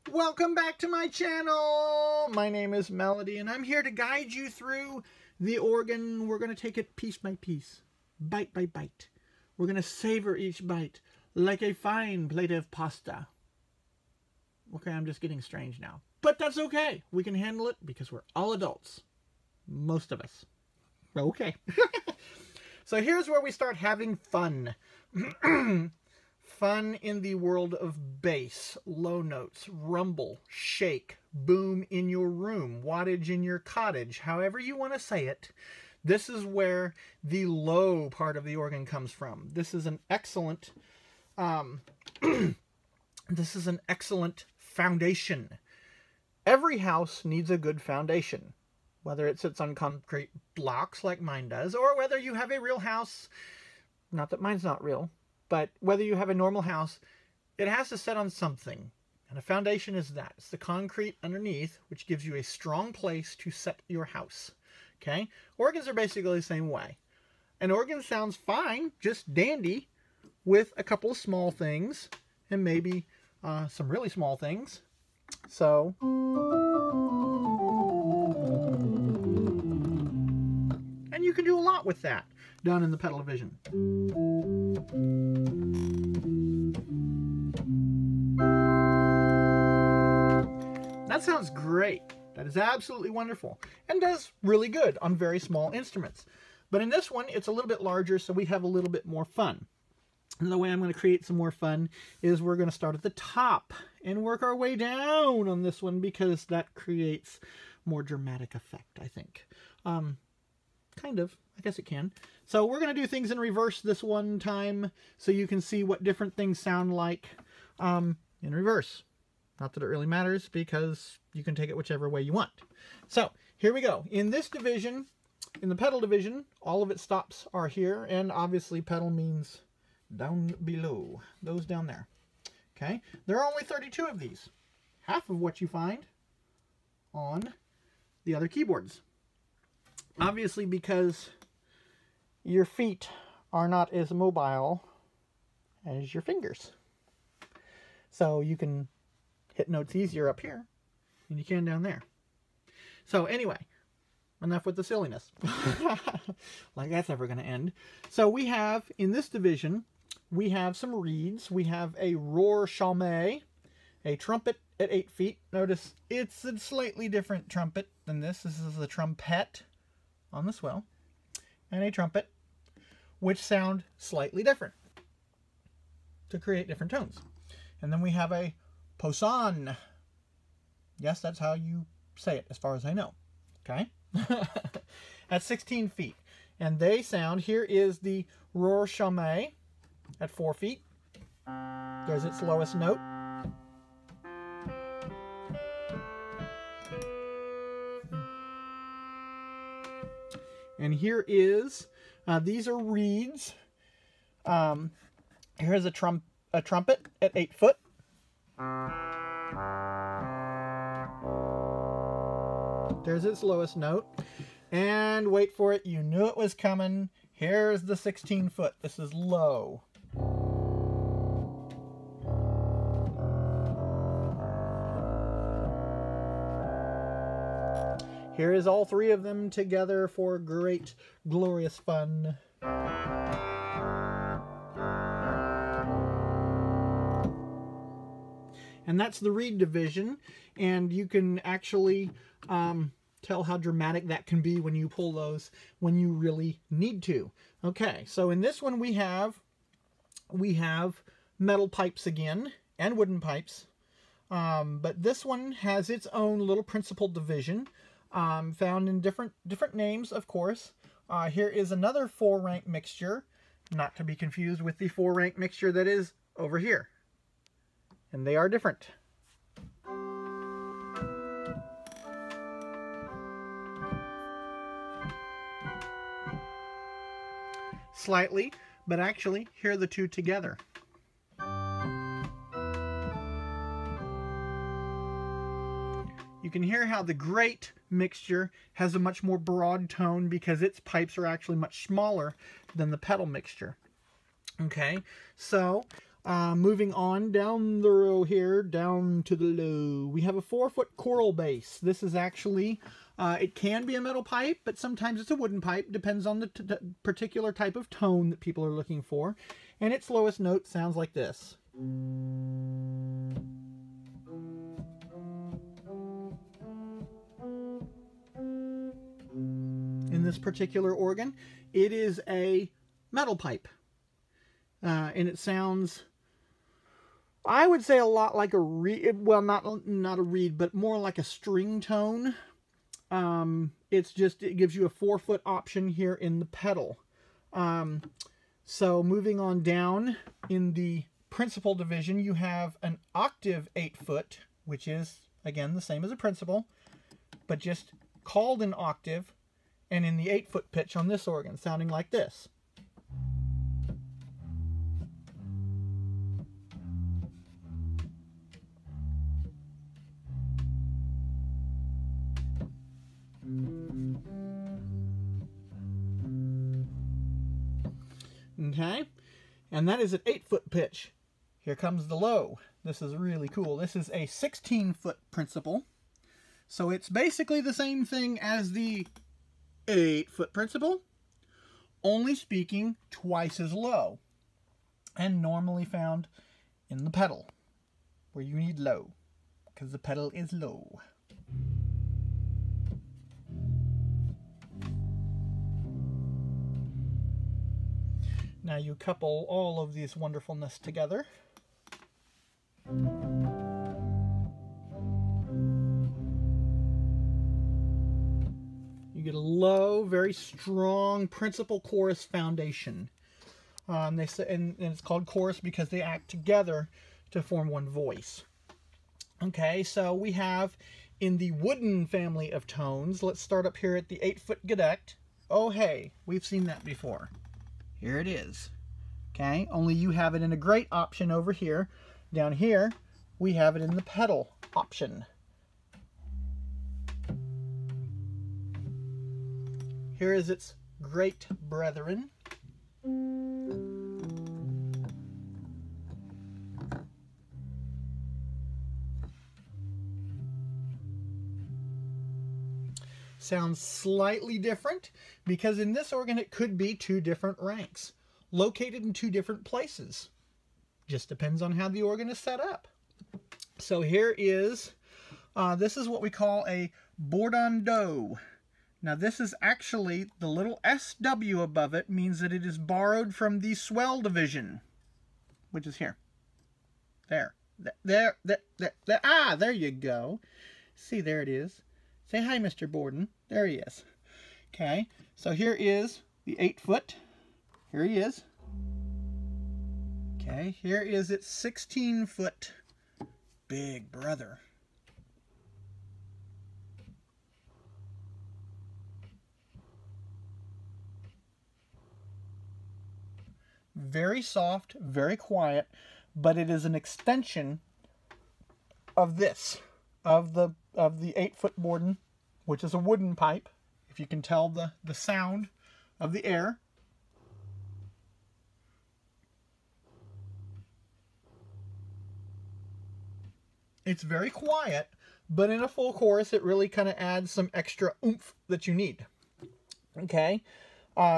Welcome back to my channel. My name is Melody and I'm here to guide you through the organ. We're going to take it piece by piece, bite by bite. We're going to savor each bite like a fine plate of pasta. Okay, I'm just getting strange now, but that's okay. We can handle it because we're all adults. Most of us. Okay. So here's where we start having fun. Fun in the world of bass, low notes, rumble, shake, boom in your room, wattage in your cottage, however you want to say it. This is where the low part of the organ comes from. This is an excellent, this is an excellent foundation. Every house needs a good foundation, whether it sits on concrete blocks like mine does, or whether you have a real house. Not that mine's not real. But whether you have a normal house, it has to sit on something. And a foundation is that. It's the concrete underneath, which gives you a strong place to set your house. Okay? Organs are basically the same way. An organ sounds fine, just dandy, with a couple of small things, and maybe some really small things. So, and you can do a lot with that down in the pedal division. That sounds great. That is absolutely wonderful and does really good on very small instruments. But in this one, it's a little bit larger, so we have a little bit more fun. And the way I'm going to create some more fun is we're going to start at the top and work our way down on this one because that creates more dramatic effect, I think. Kind of. I guess it can. So we're going to do things in reverse this one time so you can see what different things sound like in reverse. Not that it really matters because you can take it whichever way you want. So here we go. In this division, in the pedal division, all of its stops are here, and obviously pedal means down below. Those down there. Okay? There are only 32 of these. Half of what you find on the other keyboards. Obviously because your feet are not as mobile as your fingers. So you can hit notes easier up here than you can down there. So anyway, enough with the silliness. Like that's ever going to end. So we have, in this division, we have some reeds. We have a rohr chaumette, a trumpet at 8 feet. Notice it's a slightly different trumpet than this. This is a trumpet on the swell, and a trumpet, which sound slightly different to create different tones. And then we have a posaune. Yes, that's how you say it, as far as I know. Okay? At 16 feet. And they sound, here is the rohr chaumette at 4 feet. There's its lowest note. And here is, these are reeds. Here's a trumpet at 8 foot. There's its lowest note. And wait for it, you knew it was coming. Here's the 16 foot. This is low. Here is all three of them together for great, glorious fun. And that's the reed division, and you can actually tell how dramatic that can be when you pull those when you really need to. Okay, so in this one we have metal pipes again, and wooden pipes. But this one has its own little principal division. Found in different names, of course. Here is another 4-rank mixture, not to be confused with the 4-rank mixture that is over here. And they are different. Slightly, but actually, here are the two together. You can hear how the great mixture has a much more broad tone because its pipes are actually much smaller than the pedal mixture. Okay, so Moving on down the row here, down to the low, we have a 4-foot coral bass. This is actually, it can be a metal pipe, but sometimes it's a wooden pipe. Depends on the particular type of tone that people are looking for. And its lowest note sounds like this. In this particular organ, it is a metal pipe. And it sounds, I would say, a lot like a reed. Well, not a reed, but more like a string tone. It gives you a 4-foot option here in the pedal. So moving on down in the principal division, you have an octave 8-foot, which is, again, the same as a principal, but just called an octave, and in the 8-foot pitch on this organ, sounding like this. Okay, and that is an 8-foot pitch. Here comes the low. This is really cool. This is a 16-foot principal. So it's basically the same thing as the 8-foot principal, only speaking twice as low, and normally found in the pedal, where you need low, because the pedal is low. Now you couple all of these wonderfulness together. You get a low, very strong principal chorus foundation. They say, and it's called chorus because they act together to form one voice. Okay, so we have in the wooden family of tones, let's start up here at the 8-foot Gedect. Oh hey, we've seen that before. Here it is. Okay, only you have it in a great option over here. Down here, we have it in the pedal option. Here is its great brethren. Sounds slightly different because in this organ it could be 2 different ranks located in 2 different places. Just depends on how the organ is set up. So here is, this is what we call a bourdon d'eau. Now this is actually, the little SW above it means that it is borrowed from the swell division, which is here. There. There you go. See, there it is. Say hi, Mr. Borden. There he is. Okay, so here is the 8-foot. Here he is. Okay, here is its 16-foot big brother. Very soft, very quiet, but it is an extension of this, of the 8-foot Borden, which is a wooden pipe. If you can tell the sound of the air. It's very quiet, but in a full chorus, it really kind of adds some extra oomph that you need. Okay.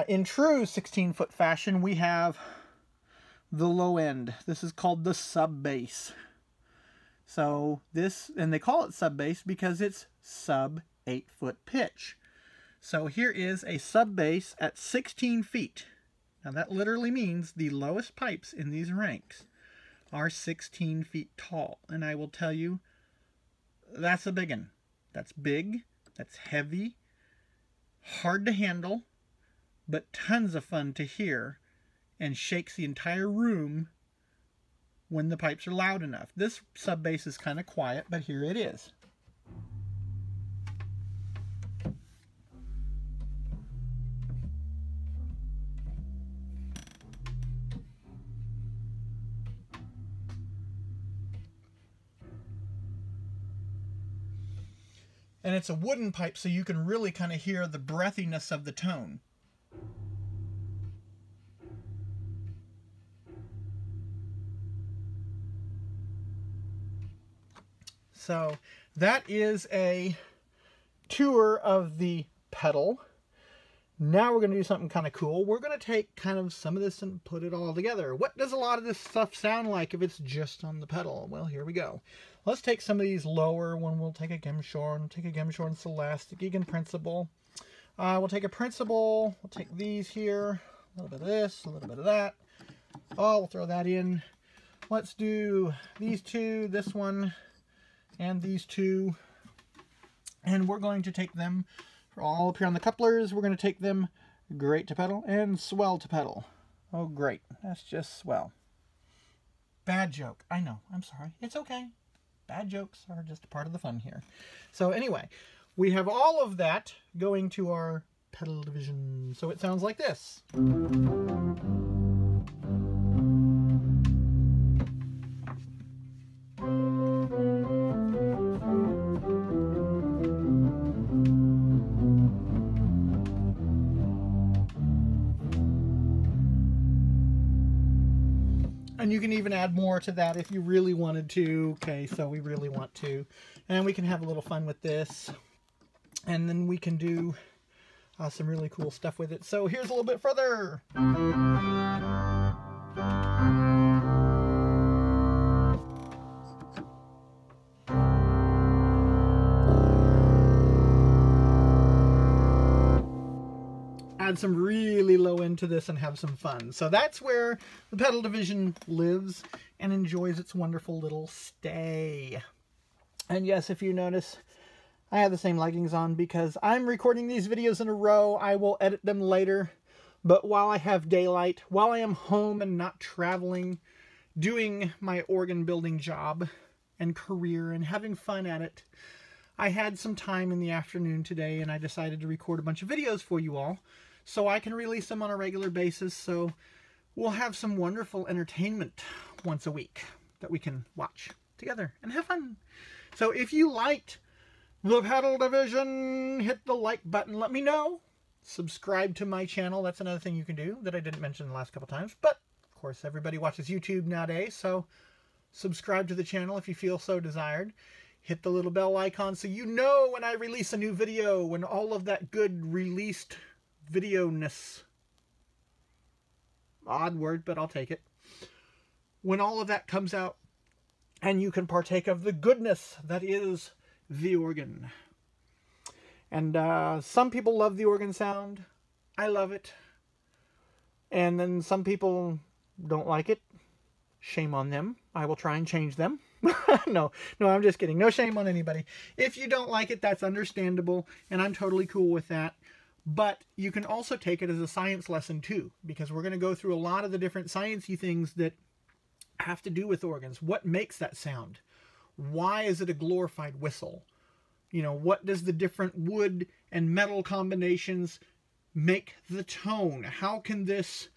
In true 16-foot fashion, we have the low end. This is called the sub bass. So this, and they call it sub bass because it's sub 8-foot pitch. So here is a sub bass at 16 feet. Now that literally means the lowest pipes in these ranks are 16 feet tall. And I will tell you, that's a big one. That's big, that's heavy, hard to handle, but tons of fun to hear, and shakes the entire room when the pipes are loud enough. This sub bass is kind of quiet, but here it is. And it's a wooden pipe, so you can really kind of hear the breathiness of the tone. So that is a tour of the pedal. Now we're going to do something kind of cool. We're going to take kind of some of this and put it all together. What does a lot of this stuff sound like if it's just on the pedal? Well, here we go. Let's take some of these lower. We'll take a Gemshorn Celeste, a Gigan Principal. We'll take a Principal. We'll take these here. A little bit of this, a little bit of that. Oh, we'll throw that in. Let's do these two, this one, and these two. And we're going to take them all up here on the couplers. We're going to take them great to pedal and swell to pedal. Oh, great. That's just swell. Bad joke. I know. I'm sorry. It's okay. Bad jokes are just a part of the fun here. So anyway, we have all of that going to our pedal division. So it sounds like this. And you can even add more to that if you really wanted to. Okay, so we really want to. And we can have a little fun with this. And then we can do some really cool stuff with it. So here's a little bit further. Add some really low end to this and have some fun. So that's where the pedal division lives and enjoys its wonderful little stay. And yes, if you notice, I have the same leggings on because I'm recording these videos in a row. I will edit them later. But while I have daylight, while I am home and not traveling, doing my organ building job and career and having fun at it, I had some time in the afternoon today and I decided to record a bunch of videos for you all so I can release them on a regular basis. So we'll have some wonderful entertainment once a week that we can watch together and have fun. So if you liked the pedal division, hit the like button, let me know. Subscribe to my channel. That's another thing you can do that I didn't mention the last couple times. But, of course, everybody watches YouTube nowadays, so subscribe to the channel if you feel so desired. Hit the little bell icon so you know when I release a new video, when all of that good released video-ness, odd word, but I'll take it, when all of that comes out and you can partake of the goodness that is the organ. And some people love the organ sound. I love it. And then some people don't like it. Shame on them. I will try and change them. No, I'm just kidding. No shame on anybody. If you don't like it, that's understandable, and I'm totally cool with that. But you can also take it as a science lesson too, because we're going to go through a lot of the different sciencey things that have to do with organs. What makes that sound? Why is it a glorified whistle? You know, what does the different wood and metal combinations make the tone? How can this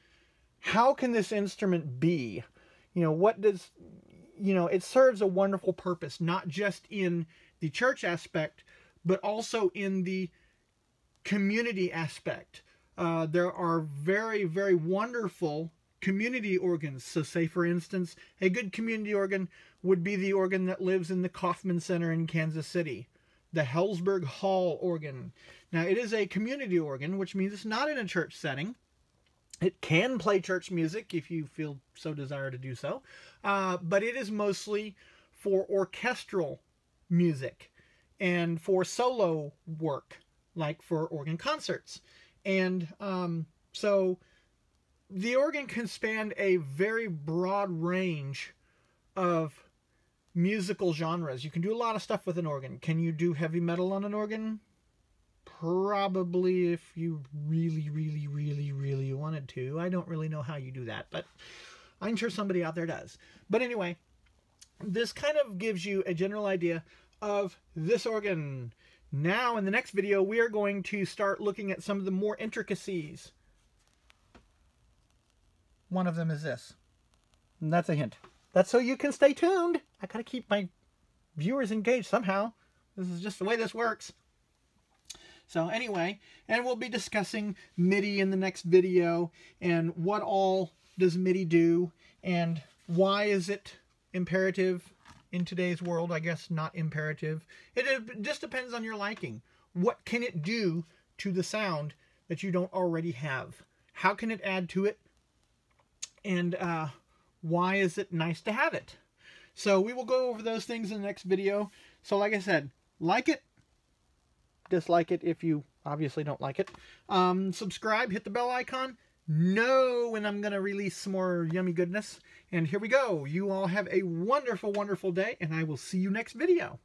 instrument be? You know, what does, you know, it serves a wonderful purpose, not just in the church aspect, but also in the community aspect. There are very, very wonderful community organs. So say, for instance, a good community organ would be the organ that lives in the Kauffman Center in Kansas City, the Hellsberg Hall organ. Now, it is a community organ, which means it's not in a church setting. It can play church music if you feel so desire to do so, but it is mostly for orchestral music and for solo work, like for organ concerts. And so the organ can span a very broad range of musical genres. You can do a lot of stuff with an organ. Can you do heavy metal on an organ? Probably, if you really, really, really, really wanted to. I don't really know how you do that, but I'm sure somebody out there does. But anyway, this kind of gives you a general idea of this organ. Now, in the next video, we are going to start looking at some of the more intricacies. One of them is this. And that's a hint. That's so you can stay tuned. I gotta keep my viewers engaged somehow. This is just the way this works. So anyway, and we'll be discussing MIDI in the next video, and what all does MIDI do, and why is it imperative in today's world, I guess not imperative. It just depends on your liking. What can it do to the sound that you don't already have? How can it add to it? And why is it nice to have it? So we will go over those things in the next video. So like I said, like it, dislike it if you obviously don't like it. Subscribe, hit the bell icon. Know when I'm going to release some more yummy goodness. And here we go. You all have a wonderful, wonderful day, and I will see you next video.